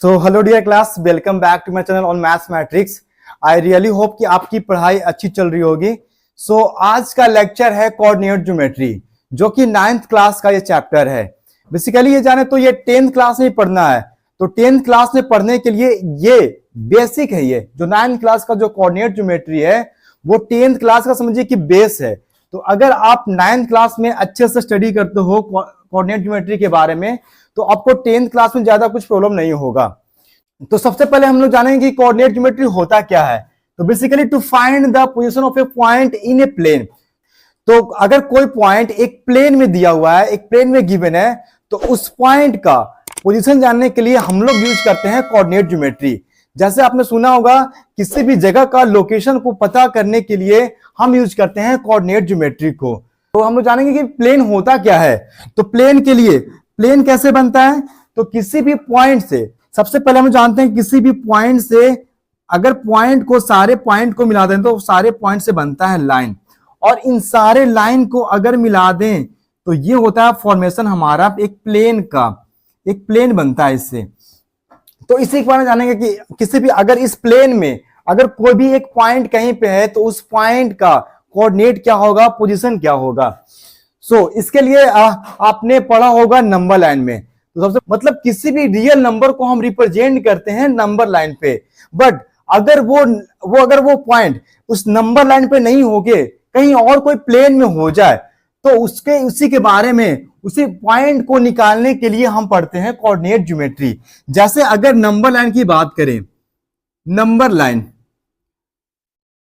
So hello dear class, welcome back to my channel on maths matrix. I really hope कि आपकी पढ़ाई अच्छी चल रही होगी। आज का लेक्चर है कोऑर्डिनेट ज्योमेट्री, जो कि 9th क्लास का ये चैप्टर है। बेसिकली ये जाने तो ये 10th क्लास में पढ़ना है, तो 10th क्लास में पढ़ने के लिए ये बेसिक है। ये जो 9th क्लास का जो कोऑर्डिनेट ज्योमेट्री है वो 10th क्लास का समझिए कि बेस है। तो अगर आप 9th क्लास में अच्छे से स्टडी करते हो कोऑर्डिनेट ज्योमेट्री के बारे में, तो आपको 10th क्लास में ज्यादा कुछ प्रॉब्लम नहीं होगा। तो सबसे पहले हम लोग जानेंगे कि कोऑर्डिनेट ज्योमेट्री होता क्या है। तो basically to find the position of a point in a plane. तो अगर कोई पॉइंट एक प्लेन में दिया हुआ है, एक प्लेन में गिवन है, तो उस पॉइंट का पोजीशन जानने के लिए हम लोग यूज करते हैं कोऑर्डिनेट ज्योमेट्री। जैसे आपने सुना होगा, किसी भी जगह का लोकेशन को पता करने के लिए हम यूज करते हैं कोऑर्डिनेट ज्योमेट्री को। तो हम लोग जानेंगे कि प्लेन होता क्या है। तो प्लेन के लिए प्लेन कैसे बनता है, तो किसी भी पॉइंट से, सबसे पहले हम जानते हैं किसी भी पॉइंट से अगर पॉइंट को, सारे पॉइंट को मिला दें तो सारे पॉइंट से बनता है लाइन, और इन सारे लाइन को अगर मिला दें तो ये होता है फॉर्मेशन हमारा एक प्लेन का, एक प्लेन बनता है इससे। तो इसी के बारे में जानेंगे कि किसी भी अगर इस प्लेन में अगर कोई भी एक पॉइंट कहीं पे है तो उस पॉइंट का कोऑर्डिनेट क्या होगा, पोजीशन क्या होगा। इसके लिए आपने पढ़ा होगा नंबर लाइन में। तो सबसे मतलब किसी भी रियल नंबर को हम रिप्रेजेंट करते हैं नंबर लाइन पे, बट अगर वो पॉइंट उस नंबर लाइन पे नहीं होके कहीं और कोई प्लेन में हो जाए, तो उसी के बारे में, उसी पॉइंट को निकालने के लिए हम पढ़ते हैं कोऑर्डिनेट ज्योमेट्री। जैसे अगर नंबर लाइन की बात करें, नंबर लाइन,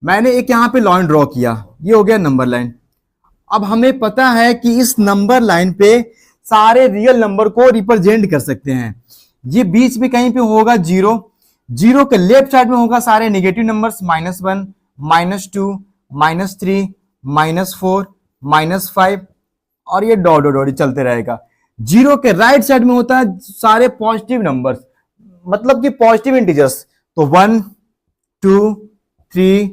मैंने एक यहां पे लाइन ड्रॉ किया, ये हो गया नंबर लाइन। अब हमें पता है कि इस नंबर लाइन पे सारे रियल नंबर को रिप्रेजेंट कर सकते हैं। ये बीच में कहीं पे होगा जीरो, जीरो के लेफ्ट साइड में होगा सारे नेगेटिव नंबर्स, -1, -2, -3, -4, -5, और ये डॉट डॉट डॉट चलते रहेगा। जीरो के राइट साइड में होता है सारे पॉजिटिव नंबर्स, मतलब कि पॉजिटिव इंटीजर्स। तो 1, 2, 3,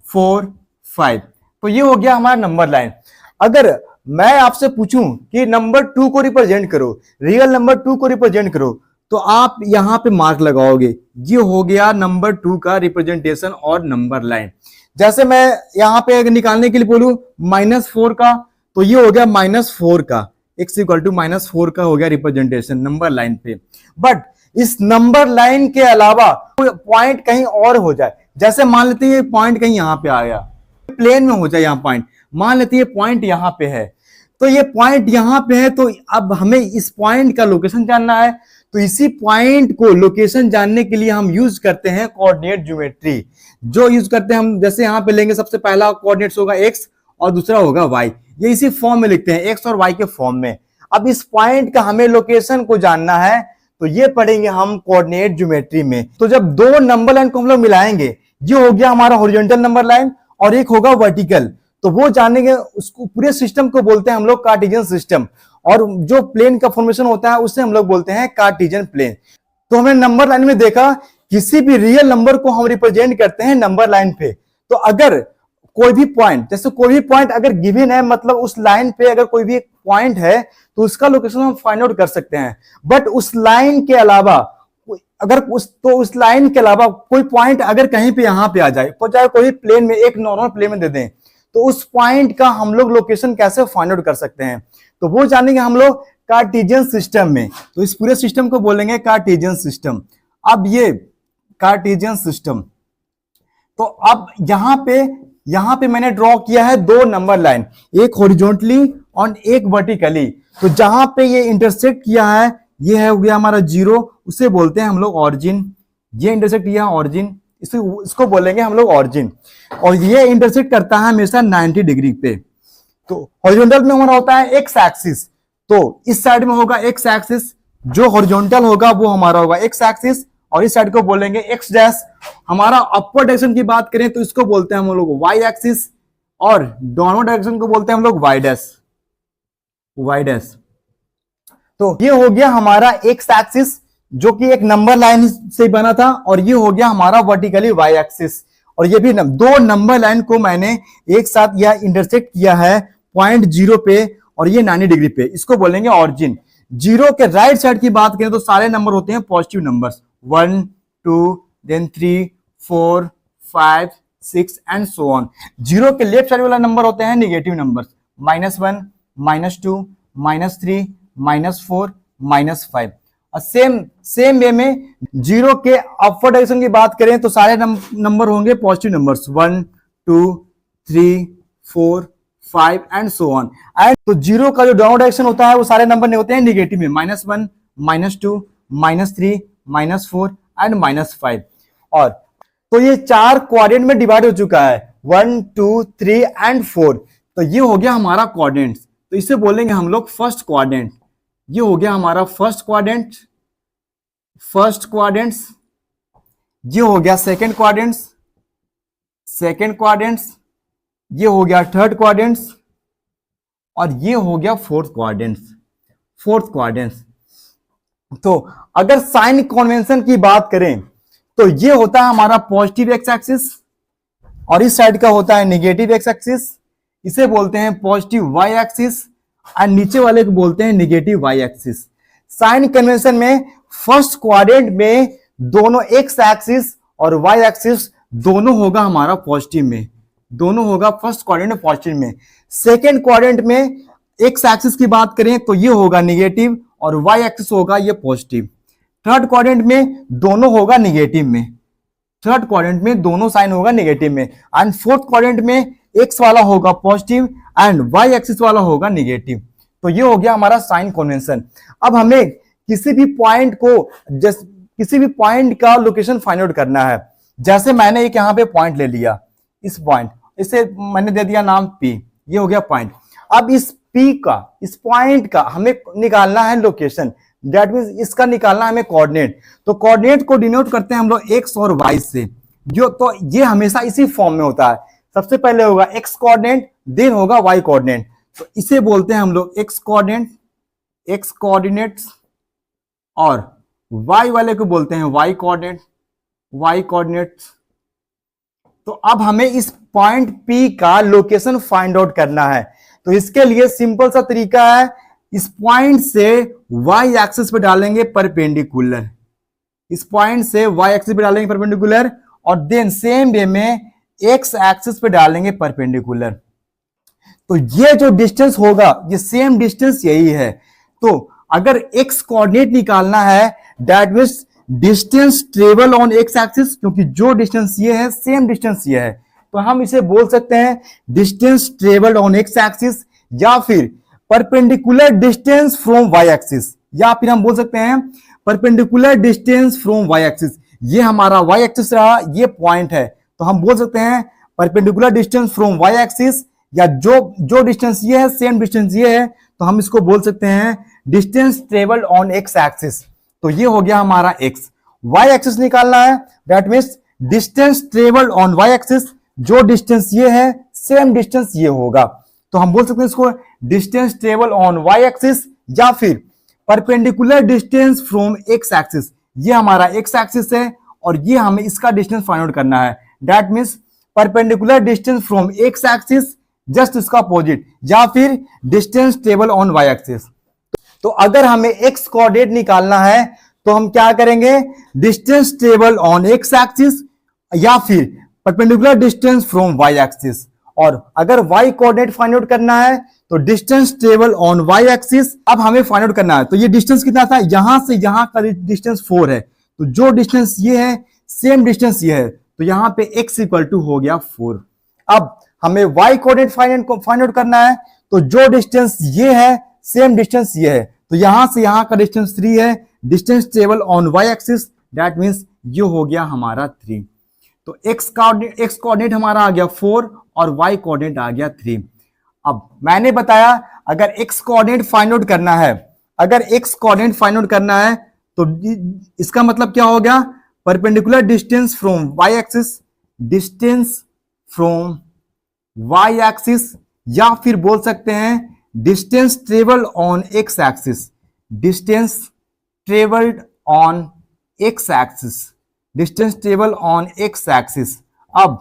4, 5। तो ये हो गया हमारा नंबर लाइन। अगर मैं आपसे पूछूं कि नंबर 2 को रिप्रेजेंट करो, रियल नंबर 2 को रिप्रेजेंट करो, तो आप यहां पे मार्क लगाओगे। ये हो गया नंबर 2 का रिप्रेजेंटेशन और नंबर लाइन। जैसे मैं यहां पे अगर निकालने के लिए बोलूं -4 का, तो ये हो गया -4 का, x = -4 का हो गया रिप्रेजेंटेशन नंबर लाइन पे। बट इस नंबर लाइन के अलावा कोई पॉइंट कहीं और हो जाए, जैसे मान लेते हैं ये पॉइंट कहीं यहां पे आ गया, प्लेन में हो जाए यहां पॉइंट, मान लेते हैं ये पॉइंट यहां पे है, तो ये पॉइंट यहां पे है, तो अब हमें इस पॉइंट का लोकेशन जानना है। तो इसी पॉइंट को लोकेशन जानने के लिए हम यूज करते हैं कोऑर्डिनेट ज्योमेट्री। जो यूज करते हैं हम, जैसे यहां पे लेंगे, सबसे पहला कोऑर्डिनेट्स होगा x और दूसरा होगा y। ये इसी फॉर्म में लिखते हैं, x और y के फॉर्म में। अब इस पॉइंट का हमें लोकेशन को जानना है, तो ये पढ़ेंगे हम कोऑर्डिनेट ज्योमेट्री में। तो जब दो नंबर लाइन को हम लोग मिलाएंगे, ये हो गया हमारा हॉरिजॉन्टल नंबर लाइन और एक होगा वर्टिकल, तो वो जानेंगे, उसको पूरे सिस्टम को बोलते हैं हम लोग कार्टेशियन सिस्टम, और जो प्लेन का फॉर्मेशन होता है उसे हम लोग बोलते हैं कार्टेशियन प्लेन। तो हमने नंबर लाइन में देखा किसी भी रियल नंबर को हम रिप्रेजेंट करते हैं नंबर लाइन पे। तो अगर कोई भी पॉइंट, जैसे कोई भी पॉइंट अगर गिवन है, मतलब उस लाइन पे अगर कोई भी पॉइंट है, तो उसका लोकेशन हम फाइंड आउट कर सकते हैं। बट उस लाइन के अलावा अगर उस लाइन के अलावा कोई पॉइंट अगर कहीं पे यहां पे आ जाए, चाहे कोई प्लेन में, एक नॉर्मल प्लेन में दे दें, तो उस पॉइंट का हम लोग लोकेशन कैसे फाइंड आउट कर सकते हैं, तो वो जानेंगे हम लोग कार्टेशियन सिस्टम में। तो इस पूरे सिस्टम को बोलेंगे कार्टेशियन सिस्टम। अब ये कार्टेशियन सिस्टम, तो अब यहां पे मैंने ड्रॉ किया है दो नंबर लाइन, एक हॉरिजॉन्टली और एक वर्टिकली। तो जहां पे ये इंटरसेक्ट किया है, ये है हो गया हमारा जीरो, उसे बोलते हैं हम लोग ऑरिजिन। ये इंटरसेक्ट किया ऑरिजिन, इसको बोलेंगे हम लोग ऑरिजिन। और ये इंटरसेक्ट करता है हमेशा 90 डिग्री पे। तो हॉरिजॉन्टल में हमारा होता है एक्स एक्सिस, तो इस साइड में होगा एक्स एक्सिस, जो हॉरिजॉन्टल होगा वो हमारा होगा एक्स एक्सिस, और इस साइड को बोलेंगे एक्स डैश। हमारा अपवर्ड डायरेक्शन की बात करें तो इसको बोलते हैं हम लोग वाई एक्सिस, और डाउनवर्ड डायरेक्शन को बोलते हैं हम लोग वाई डैश, वाई डैश। तो ये हो गया हमारा एक्स एक्सिस, जो कि एक नंबर लाइन से बना था, और ये हो गया हमारा वर्टिकली वाई एक्सिस। और ये भी दो नंबर लाइन को मैंने एक साथ यह इंटरसेक्ट किया है पॉइंट 0 पे, और ये 90 डिग्री पे, इसको बोलेंगे ऑरिजिन। जीरो के राइट साइड की बात करें तो सारे नंबर होते हैं positive numbers, 1 2 then 3 4 5 6 and so on. Zero के लेफ्ट साइड वाला नंबर होते हैं निगेटिव नंबर, -1 -2 -3 -4 -5। और सेम वे में जीरो के अपवर्ड डायरेक्शन की बात करें तो सारे नंबर होंगे positive numbers, 1 2 3 4 5 and so on. And तो जीरो का जो डाउन डायरेक्शन होता है वो सारे नंबर नहीं होते हैं निगेटिव में, -1 -2 -3 -4 एंड -5। और तो ये चार क्वाड्रेंट में डिवाइड हो चुका है, 1 2 3 एंड 4। तो ये हो गया हमारा क्वाड्रेंट, तो इसे बोलेंगे हम लोग फर्स्ट क्वाड्रेंट। ये हो गया हमारा फर्स्ट क्वाड्रेंट, ये हो गया सेकंड क्वाड्रेंट, ये हो गया थर्ड क्वाड्रेंट, और ये हो गया फोर्थ क्वाड्रेंट। तो अगर साइन कन्वेंशन की बात करें तो ये होता है हमारा पॉजिटिव एक्स एक्सिस, और इस साइड का होता है नेगेटिव एक्स एक्सिस, इसे बोलते हैं पॉजिटिव वाई एक्सिस, और नीचे वाले को बोलते हैं negative Y axis. Sign convention में फर्स्ट क्वाड्रेंट में दोनों एक्स एक्सिस और वाई एक्सिस दोनों होगा हमारा पॉजिटिव में, दोनों होगा फर्स्ट क्वाड्रेंट में पॉजिटिव में। सेकेंड क्वाड्रेंट में एक्स एक्सिस की बात करें तो ये होगा निगेटिव और वाई एक्सिस होगा ये पॉजिटिव। थर्ड क्वाड्रेंट में दोनों होगा निगेटिव में, थर्ड क्वाड्रेंट में दोनों साइन होगा निगेटिव में। एंड फोर्थ क्वाड्रेंट में एक्स वाला होगा पॉजिटिव एंड वाई एक्सिस वाला होगा निगेटिव। तो ये हो गया हमारा साइन कन्वेंशन। अब हमें किसी भी पॉइंट का लोकेशन फाइंड आउट करना है। जैसे मैंने एक यहाँ पे पॉइंट ले लिया, इस पॉइंट, इसे मैंने दे दिया नाम P, ये हो गया पॉइंट। अब इस P का, इस पॉइंट का हमें निकालना है लोकेशन, दैट मींस इसका निकालना है हमें कोऑर्डिनेट। तो कोऑर्डिनेट को डिनोट करते हैं हम लोग एक्स और वाई से, जो तो ये हमेशा इसी फॉर्म में होता है। सबसे पहले होगा एक्स कोऑर्डिनेट, देन होगा वाई कोऑर्डिनेट। तो इसे बोलते हैं हम लोग एक्स कोऑर्डिनेट्स, और वाई वाले को बोलते हैं वाई कोऑर्डिनेट्स। तो अब हमें इस पॉइंट P का लोकेशन फाइंड आउट करना है। तो इसके लिए सिंपल सा तरीका है, इस पॉइंट से y एक्सिस पे डालेंगे परपेंडिकुलर, इस पॉइंट से y एक्सिस पे डालेंगे परपेंडिकुलर, और देन सेम वे में x एक्सिस पे डालेंगे परपेंडिकुलर। तो ये जो डिस्टेंस होगा ये सेम डिस्टेंस यही है। तो अगर x कोऑर्डिनेट निकालना है that means distance travel on x axis, क्योंकि जो डिस्टेंस ये है सेम डिस्टेंस ये है, तो हम इसे बोल सकते हैं distance travelled on x axis, या फिर perpendicular distance from y axis, या फिर हम बोल सकते हैं perpendicular distance from y axis. ये हमारा y एक्सिस रहा, ये पॉइंट है, तो हम बोल सकते हैं perpendicular distance from y axis, या जो डिस्टेंस ये है सेम डिस्टेंस ये है, तो हम इसको बोल सकते हैं distance travelled on x axis. तो ये हो गया हमारा x। y एक्सिस निकालना है, that means distance travelled on y axis, जो डिस्टेंस ये है सेम डिस्टेंस ये होगा, तो हम बोल सकते हैं इसको distance travel on y axis, या फिर perpendicular distance from x axis. ये हमारा x एक्सिस है और ये हमें इसका डिस्टेंस फाइंड आउट करना है, that means perpendicular distance from x axis just इसका अपोजिट, या फिर distance travel on y axis. तो अगर हमें x कोऑर्डिनेट निकालना है तो हम क्या करेंगे, distance travel on x axis या फिर perpendicular distance from y axis. और अगर y कोऑर्डिनेट फाइंड आउट करना है तो distance travel on y axis. अब हमें फाइंड आउट करना है, तो ये डिस्टेंस कितना था, यहां से यहां का डिस्टेंस 4 है, तो जो डिस्टेंस ये है सेम डिस्टेंस ये है, तो यहां पे x इक्वल टू हो गया 4। अब हमें y कोऑर्डिनेट फाइंड आउट करना है, तो जो डिस्टेंस ये है सेम डिस्टेंस ये है, तो यहां से यहां का डिस्टेंस 3 है, distance travel on y axis, that means ये हो गया हमारा 3। तो x कोऑर्डिनेट हमारा आ गया 4 और y कोऑर्डिनेट आ गया 3। अब मैंने बताया अगर x कोऑर्डिनेट फाइंड आउट करना है, अगर x कोऑर्डिनेट फाइंड आउट करना है तो इसका मतलब क्या हो गया, perpendicular distance from y axis, distance from y axis, या फिर बोल सकते हैं distance travel on x axis, distance travelled on x axis, distance travel on x axis. अब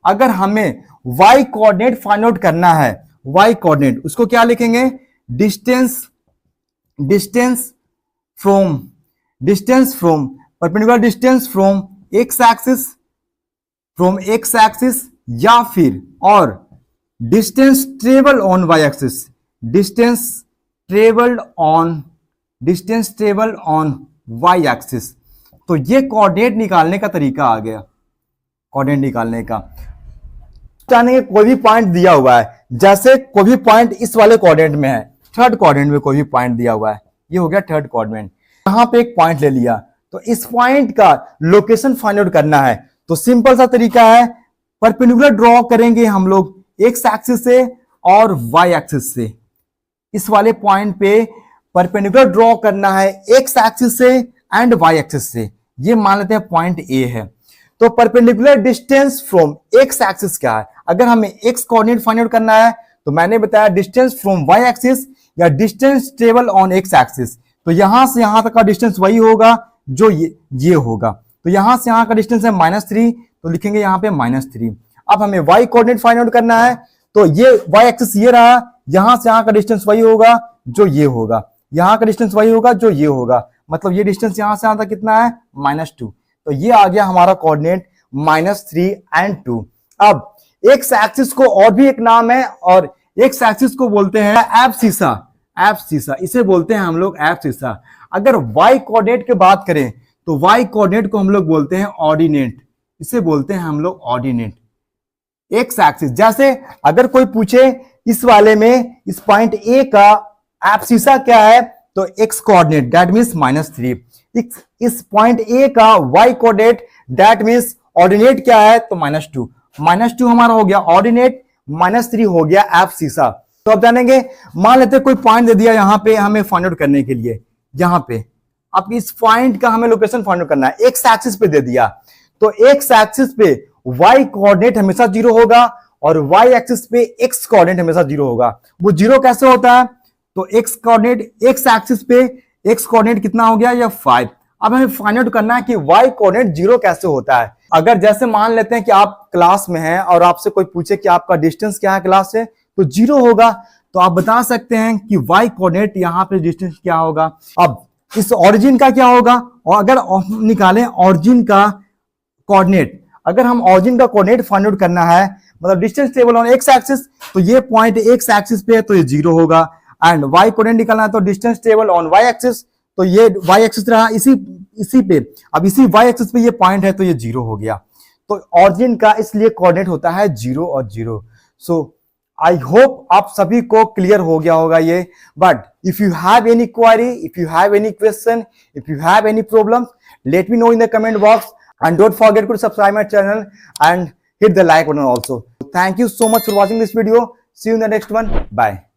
अगर हमें y कोऑर्डिनेट फाइंड आउट करना है, y कोऑर्डिनेट उसको क्या लिखेंगे, distance from perpendicular distance from X axis या फिर और distance travel on Y axis, distance travel on Y axis. तो ये कोऑर्डिनेट निकालने का तरीका आ गया, कोऑर्डिनेट निकालने का। जानेंगे कोई भी पॉइंट दिया हुआ है, जैसे कोई भी पॉइंट इस वाले कोऑर्डिनेट में है, थर्ड कोऑर्डिनेट में कोई भी पॉइंट दिया हुआ है, ये हो गया थर्ड कोऑर्डिनेट। यहां पे एक पॉइंट ले लिया, तो इस पॉइंट का लोकेशन फाइंड आउट करना है। तो सिंपल सा तरीका है, परपेंडिकुलर ड्रॉ करेंगे हम लोग एक्स एक्सिस से और वाई एक्सिस से। इस वाले पॉइंट पे परपेंडिकुलर ड्रॉ करना है एक्स एक्सिस से एंड वाई एक्सिस से। ये मान लेते हैं पॉइंट ए है। तो perpendicular distance from X axis क्या है? अगर हमें एक्स कोऑर्डिनेट फाइंड आउट करना है तो मैंने बताया डिस्टेंस फ्रॉम वाई एक्सिस या distance travel on x axis. तो यहां से यहां तक का डिस्टेंस वही होगा जो ये होगा। तो यहां से यहां का डिस्टेंस है -3, तो लिखेंगे यहां पे -3। अब हमें वाई कोऑर्डिनेट फाइंड आउट करना है, तो ये वाई एक्सिस ये रहा, यहां से यहां का डिस्टेंस वही होगा जो ये होगा, यहां का डिस्टेंस वही होगा जो ये होगा। मतलब ये डिस्टेंस यहां से यहां तक कितना है? -2। तो ये आ गया हमारा कोऑर्डिनेट -3 एंड 2। अब एक्स एक्सिस को और भी एक नाम है, और एक्स एक्सिस को बोलते हैं एब्सिसा, एब्सिसा इसे बोलते हैं हम लोग एब्सिसा। अगर वाई कोऑर्डिनेट की बात करें तो वाई कोऑर्डिनेट को हम लोग बोलते हैं ऑर्डिनेट, इसे बोलते हैं हम लोग ऑर्डिनेट। एक्स एक्सिस, जैसे अगर कोई पूछे इस वाले में इस पॉइंट ए का एब्सिसा क्या है, तो एक्स कोऑर्डिनेट दैट मींस -3। इस पॉइंट ए का Y coordinate that means ordinate क्या है, तो -2। -2 हमारा हो गया ऑर्डिनेट, -3 हो गया एब्सिसा। तो अब जानेंगे, मान लेते कोई पॉइंट दे दिया यहां पे हमें फाइंड आउट करने के लिए, यहां पे अब इस पॉइंट का हमें लोकेशन फाइंड आउट करना है, एक्स एक्सिस पे दे दिया। तो एक्स एक्सिस पे वाई कोऑर्डिनेट हमेशा 0 होगा और वाई एक्सिस पे एक्स कोऑर्डिनेट हमेशा 0 होगा। वो 0 कैसे होता है? तो एक्स कोऑर्डिनेट एक्स एक्सिस पे एक्स कोऑर्डिनेट कितना हो गया, या 5। अब हमें फाइंड आउट करना है कि वाई कोऑर्डिनेट 0 कैसे होता है। अगर जैसे मान लेते हैं कि आप क्लास में हैं और आपसे कोई पूछे कि आपका डिस्टेंस क्या है क्लास से, तो 0 होगा। तो आप बता सकते हैं कि वाई कोऑर्डिनेट यहां पे डिस्टेंस क्या होगा। अब इस ऑरिजिन का क्या होगा, और अगर निकालें ऑरिजिन का कोऑर्डिनेट, अगर हम ऑरिजिन का कोऑर्डिनेट फाइंड आउट करना है, मतलब distance table on x axis, तो ये पॉइंट एक्स एक्सिस पे है तो ये 0 होगा। एंड वाई कोऑर्डिनेट निकालना है तो distance table on Y axis, तो ये वाई एक्सिस रहा इसी पे। अब इसी वाई एक्सिस पे ये पॉइंट है तो ये 0 हो गया। तो ऑरिजिन का इसलिए कोऑर्डिनेट होता है 0 और 0। सो आई होप आप सभी को क्लियर हो गया होगा ये। But if you have any query, if you have any question, if you have any problem, let me know in the comment box, and don't forget to subscribe my channel and hit the like button also. Thank you so much for watching this video. See you in the next one. Bye.